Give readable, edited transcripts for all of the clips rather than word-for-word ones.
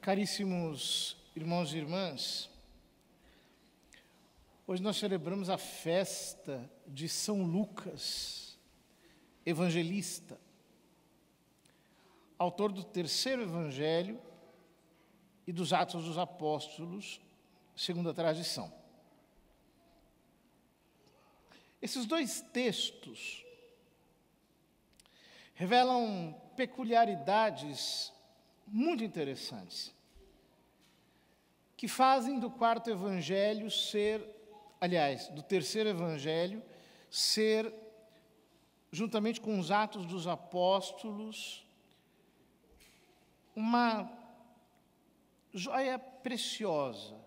Caríssimos irmãos e irmãs, hoje nós celebramos a festa de São Lucas, evangelista, autor do terceiro evangelho e dos Atos dos Apóstolos, segundo a tradição. Esses dois textos revelam peculiaridades muito interessantes, que fazem do quarto evangelho do terceiro evangelho, ser, juntamente com os Atos dos Apóstolos, uma joia preciosa,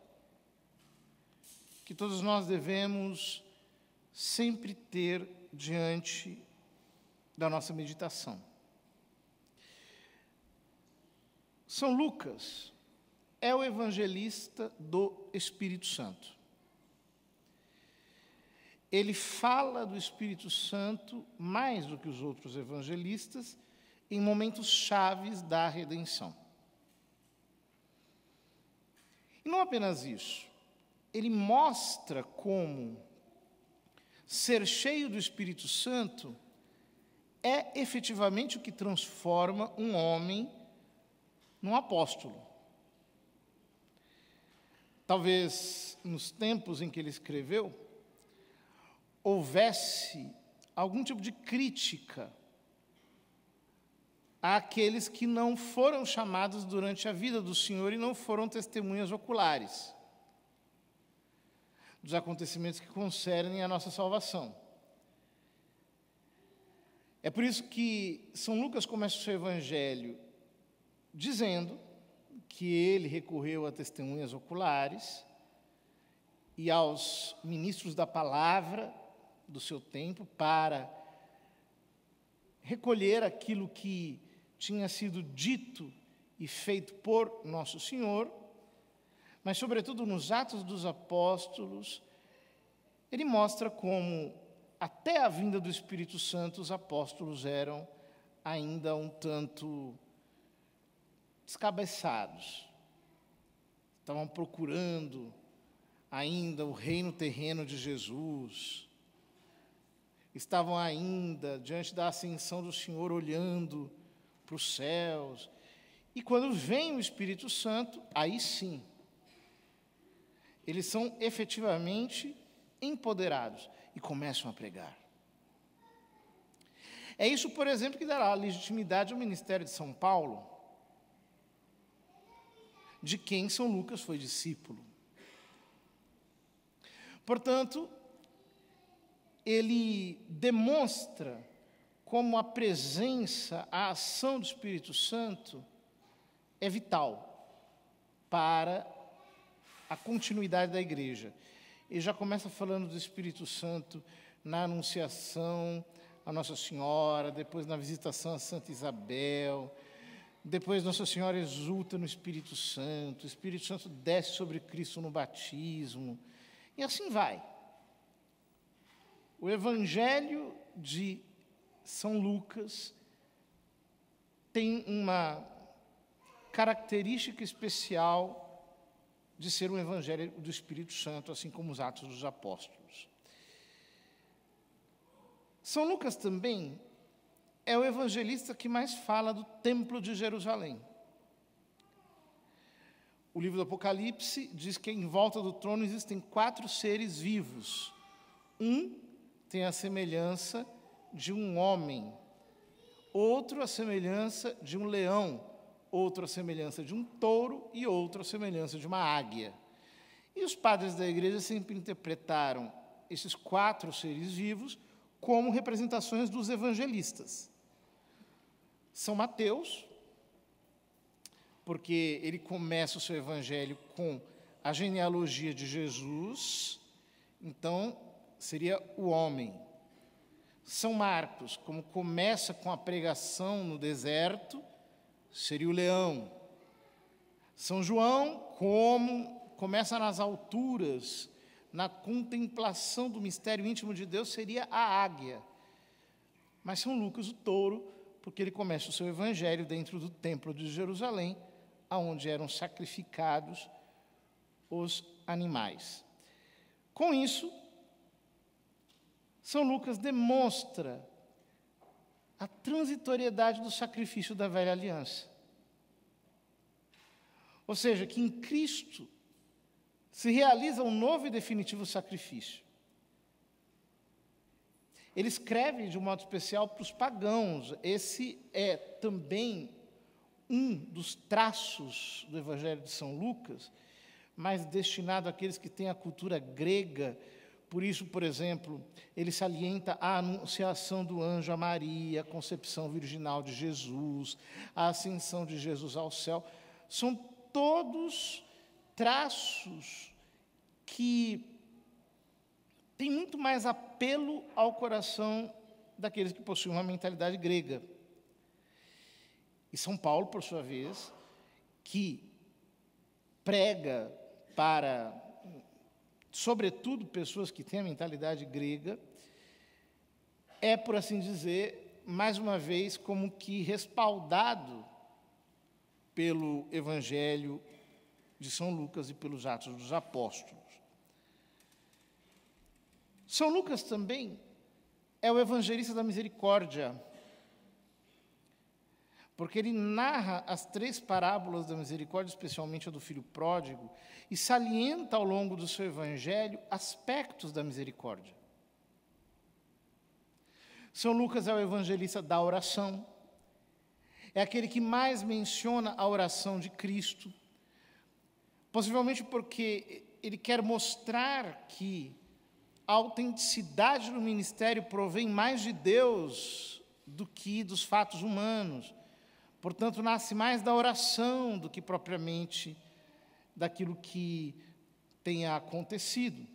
que todos nós devemos sempre ter diante da nossa meditação. São Lucas é o evangelista do Espírito Santo. Ele fala do Espírito Santo mais do que os outros evangelistas em momentos chaves da redenção. E não apenas isso, ele mostra como ser cheio do Espírito Santo é efetivamente o que transforma um homem num apóstolo. Talvez nos tempos em que ele escreveu, houvesse algum tipo de crítica àqueles que não foram chamados durante a vida do Senhor e não foram testemunhas oculares dos acontecimentos que concernem a nossa salvação. É por isso que São Lucas começa o seu evangelho dizendo que ele recorreu a testemunhas oculares e aos ministros da palavra do seu tempo para recolher aquilo que tinha sido dito e feito por Nosso Senhor, mas, sobretudo, nos Atos dos Apóstolos, ele mostra como, até a vinda do Espírito Santo, os apóstolos eram ainda um tanto descabeçados. Estavam procurando ainda o reino terreno de Jesus. Estavam ainda, diante da ascensão do Senhor, olhando para os céus. E quando vem o Espírito Santo, aí sim, eles são efetivamente empoderados e começam a pregar. É isso, por exemplo, que dará legitimidade ao ministério de São Paulo, de quem São Lucas foi discípulo. Portanto, ele demonstra como a presença, a ação do Espírito Santo é vital para a continuidade da igreja. Ele já começa falando do Espírito Santo na anunciação a Nossa Senhora, depois na visitação a Santa Isabel, depois Nossa Senhora exulta no Espírito Santo, o Espírito Santo desce sobre Cristo no batismo, e assim vai. O Evangelho de São Lucas tem uma característica especial de ser um evangelho do Espírito Santo, assim como os Atos dos Apóstolos. São Lucas também é o evangelista que mais fala do Templo de Jerusalém. O livro do Apocalipse diz que em volta do trono existem 4 seres vivos. Um tem a semelhança de um homem, outro a semelhança de um leão, outro a semelhança de um touro e outro a semelhança de uma águia. E os padres da igreja sempre interpretaram esses 4 seres vivos como representações dos evangelistas. São Mateus, porque ele começa o seu evangelho com a genealogia de Jesus, então seria o homem. São Marcos, como começa com a pregação no deserto, seria o leão. São João, como começa nas alturas, na contemplação do mistério íntimo de Deus, seria a águia. Mas São Lucas, o touro, porque ele começa o seu evangelho dentro do Templo de Jerusalém, aonde eram sacrificados os animais. Com isso, São Lucas demonstra a transitoriedade do sacrifício da velha aliança. Ou seja, que em Cristo se realiza um novo e definitivo sacrifício. Ele escreve de um modo especial para os pagãos. Esse é também um dos traços do Evangelho de São Lucas, mais destinado àqueles que têm a cultura grega. Por isso, por exemplo, ele salienta a anunciação do anjo a Maria, a concepção virginal de Jesus, a ascensão de Jesus ao céu. São todos traços que têm muito mais apelo ao coração daqueles que possuem uma mentalidade grega. E São Paulo, por sua vez, que prega para, sobretudo, pessoas que têm a mentalidade grega, é, por assim dizer, mais uma vez, como que respaldado pelo Evangelho de São Lucas e pelos Atos dos Apóstolos. São Lucas também é o evangelista da misericórdia, porque ele narra as 3 parábolas da misericórdia, especialmente a do filho pródigo, e salienta ao longo do seu evangelho aspectos da misericórdia. São Lucas é o evangelista da oração, é aquele que mais menciona a oração de Cristo, possivelmente porque ele quer mostrar que a autenticidade do ministério provém mais de Deus do que dos fatos humanos. Portanto, nasce mais da oração do que propriamente daquilo que tenha acontecido.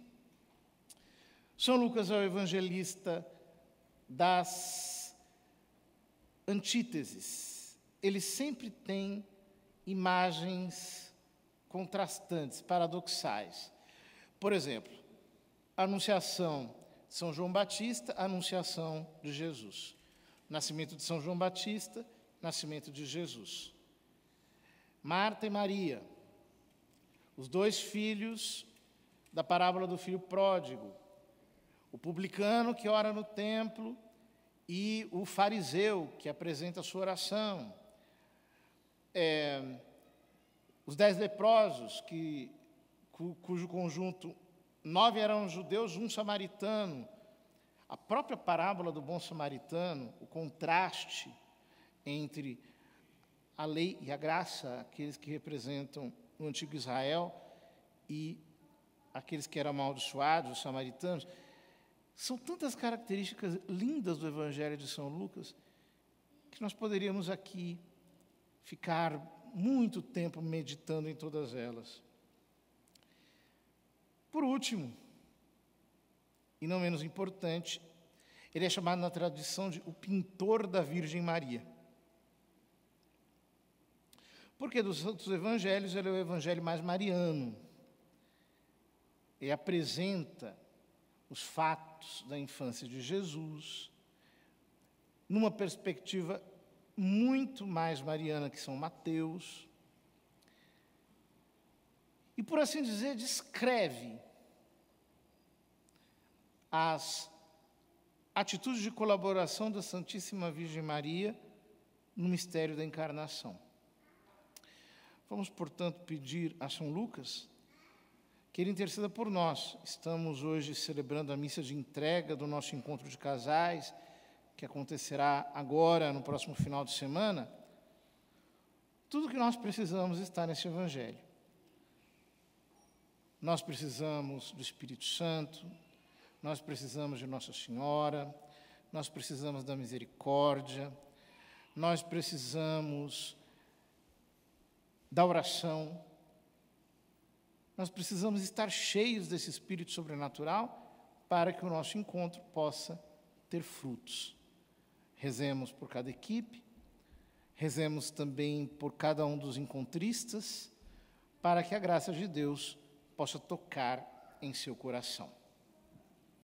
São Lucas é o evangelista das antíteses. Ele sempre tem imagens contrastantes, paradoxais. Por exemplo, a anunciação de São João Batista, a anunciação de Jesus. Nascimento de São João Batista, nascimento de Jesus. Marta e Maria, os 2 filhos da parábola do filho pródigo, o publicano que ora no templo e o fariseu que apresenta a sua oração, os 10 leprosos, cujo conjunto 9 eram judeus, 1 samaritano. A própria parábola do bom samaritano, o contraste entre a lei e a graça, aqueles que representam o antigo Israel e aqueles que eram amaldiçoados, os samaritanos, são tantas características lindas do Evangelho de São Lucas que nós poderíamos aqui ficar muito tempo meditando em todas elas. Por último, e não menos importante, ele é chamado na tradição de o pintor da Virgem Maria. Porque dos outros evangelhos, ele é o evangelho mais mariano. Ele apresenta os fatos da infância de Jesus numa perspectiva muito mais mariana que São Mateus. E, por assim dizer, descreve as atitudes de colaboração da Santíssima Virgem Maria no mistério da encarnação. Vamos, portanto, pedir a São Lucas que ele interceda por nós. Estamos hoje celebrando a missa de entrega do nosso encontro de casais, que acontecerá agora, no próximo final de semana. Tudo que nós precisamos está nesse Evangelho. Nós precisamos do Espírito Santo, nós precisamos de Nossa Senhora, nós precisamos da misericórdia, nós precisamos da oração, nós precisamos estar cheios desse Espírito sobrenatural para que o nosso encontro possa ter frutos. Rezemos por cada equipe, rezemos também por cada um dos encontristas, para que a graça de Deus possa tocar em seu coração.